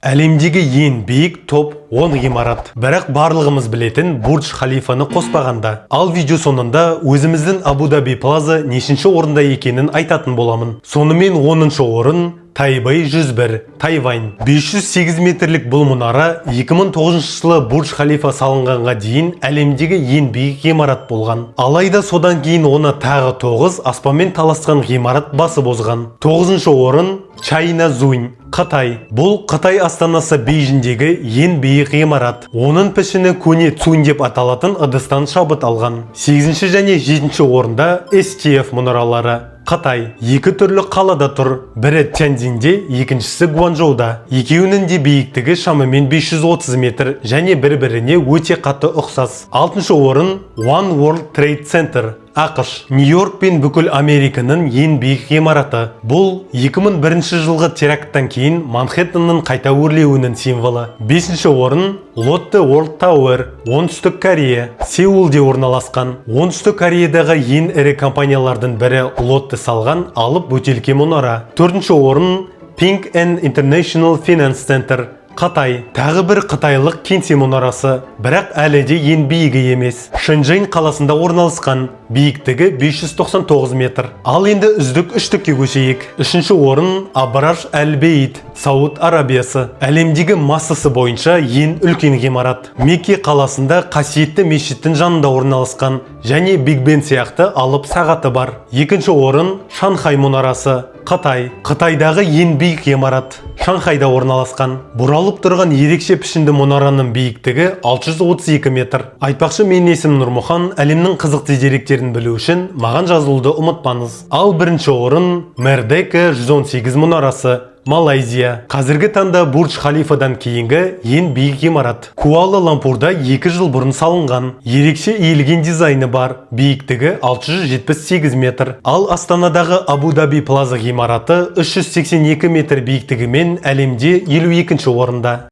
Әлемдегі ең биік топ 10 ғимарат. Бірақ барлығымыз білетін Бурдж Халифаны қоспағанда. Ал видео соңында өзіміздің Абу-Даби Плаза нешінші орында екенін айтатын боламын. Сонымен 10-шы орын Тайбэй 101, Тайвань. 508 метрлік бұл мұнара 2009 жылы Бурдж Халифа салынғанға дейін әлемдегі ең биік ғимарат болған. Алайда содан кейін оны тағы 9 аспанмен таласқан ғимарат басып озған. 9-шы орын Чайназунь, Қытай. Бұл Қытай астанасы Бейжіңдегі ең биік ғимарат. Оның пішіні көне Цунь деп аталатын ыдыстан шабыт алған. 8-ші және 7-ші орында STF мұнаралары. Қытай. Екі түрлі қалада тұр. Бірі Тяньцзинде, екіншісі Гуанчжоуда. Екеуінің де биіктігі шамамен 530 метр және бір-біріне өте қатты ұқсас. 6-шы орын One World Trade Center. ақш. Нью-Йорк пен бүкіл Американың ең биік ғимараты. Бұл 2001 жылғы теракттан кейін Манхэттеннің қайта өрлеуінің символы. 5-ші орын Lotte World Tower, оңтүстік Корея. Сеулде орналасқан. Оңтүстік Кореядағы ең ірі компаниялардың бірі Lotte салған алып бөтелке мұнара. 4-ші орын Ping An International Finance Center. Қытай. Тағы бір қытайлық кеңсе мұнарасы, бірақ әлі де ең биігі емес. Шэньчжэнь қаласында орналасқан, биіктігі 599 метр. Ал енді үздік үштікке көшейік. 3-ші орын Абраш Әл-Бейт, Сауд Арабиясы. Әлемдегі массасы бойынша ең үлкен ғимарат. Мекке қаласында қасиетті мешіттің жанында орналасқан және Биг Бен сияқты алып сағаты бар. 2-ші орын Шанхай мұнарасы. Қытай. Қытайдағы ең биік ғимарат Шанхайда орналасқан. Бұралып тұрған ерекше пішінді мұнараның биіктігі 632 метр. Айтпақшы, мен есім Нұрмұхан. Әлемнің қызықты деректерін білу үшін маған жазылуды ұмытпаңыз. Ал 1-ші орын Мердека 118 мұнарасы. Малайзия. Қазіргі таңда Бурдж Халифадан кейінгі ең биік ғимарат. Куала-Лумпурда 2 жыл бұрын салынған. Ерекше иілген дизайны бар. Биіктігі 678 метр. Ал Астанадағы Абу-Даби Плаза ғимараты 382 метр биіктігімен әлемде 52-ші орында.